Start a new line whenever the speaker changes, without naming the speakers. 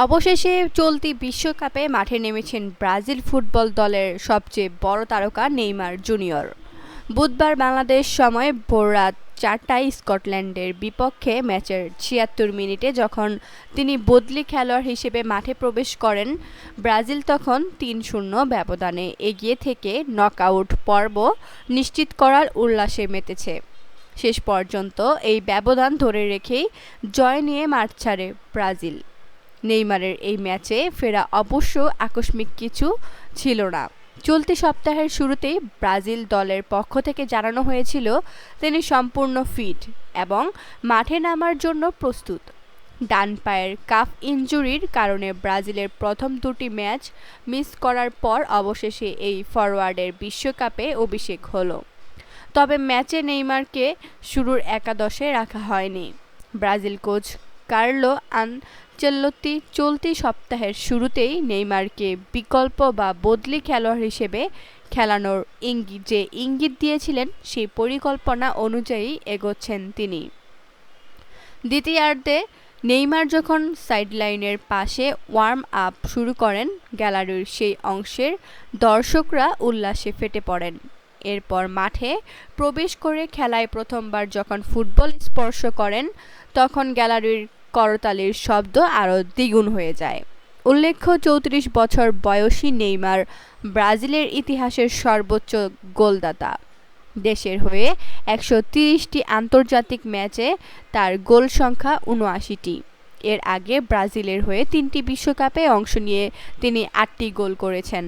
অবশেষে চলতি বিশ্বকাপে মাঠে নেমেছেন ব্রাজিল ফুটবল দলের সবচেয়ে বড় তারকা নেইমার জুনিয়র। বুধবার বাংলাদেশ সময় ভোররাত 4টায় স্কটল্যান্ডের বিপক্ষে ম্যাচের ৭৬ মিনিটে যখন তিনি বদলি খেলোয়াড় হিসেবে মাঠে প্রবেশ করেন, ব্রাজিল তখন ৩-০ ব্যবধানে এগিয়ে থেকে নকআউট পর্ব নিশ্চিত করার উল্লাসে মেতেছে। শেষ পর্যন্ত এই ব্যবধান ধরে রেখেই জয় নিয়ে মাঠ ছাড়ে ব্রাজিল। নেইমারের এই ম্যাচে ফেরা অবশ্য আকস্মিক কিছু ছিল না। চলতি সপ্তাহের শুরুতেই ব্রাজিল দলের পক্ষ থেকে জানানো হয়েছিল তিনি সম্পূর্ণ ফিট এবং মাঠে নামার জন্য প্রস্তুত। ডান পায়ের কাফ ইনজুরির কারণে ব্রাজিলের প্রথম দুটি ম্যাচ মিস করার পর অবশেষে এই ফরোয়ার্ডের বিশ্বকাপে অভিষেক হলো। তবে ম্যাচে নেইমারকে শুরুর একাদশে রাখা হয়নি। ব্রাজিল কোচ কার্লো আনচেলত্তি চলতি সপ্তাহের শুরুতেই নেইমারকে বিকল্প বা বদলি খেলোয়াড় হিসেবে খেলানোর ইঙ্গিত দিয়েছিলেন, সেই পরিকল্পনা অনুযায়ী এগোচ্ছেন তিনি। দ্বিতীয়ার্ধে নেইমার যখন সাইডলাইনের পাশে ওয়ার্ম আপ শুরু করেন, গ্যালারির সেই অংশের দর্শকরা উল্লাসে ফেটে পড়েন। এরপর মাঠে প্রবেশ করে খেলায় প্রথমবার যখন ফুটবল স্পর্শ করেন, তখন গ্যালারির করতালির শব্দ আরও দ্বিগুণ হয়ে যায়। উল্লেখ্য, ৩৪ বছর বয়সী নেইমার ব্রাজিলের ইতিহাসের সর্বোচ্চ গোলদাতা। দেশের হয়ে ১৩০টি আন্তর্জাতিক ম্যাচে তার গোল সংখ্যা ৭৯টি। এর আগে ব্রাজিলের হয়ে ৩টি বিশ্বকাপে অংশ নিয়ে তিনি ৮টি গোল করেছেন।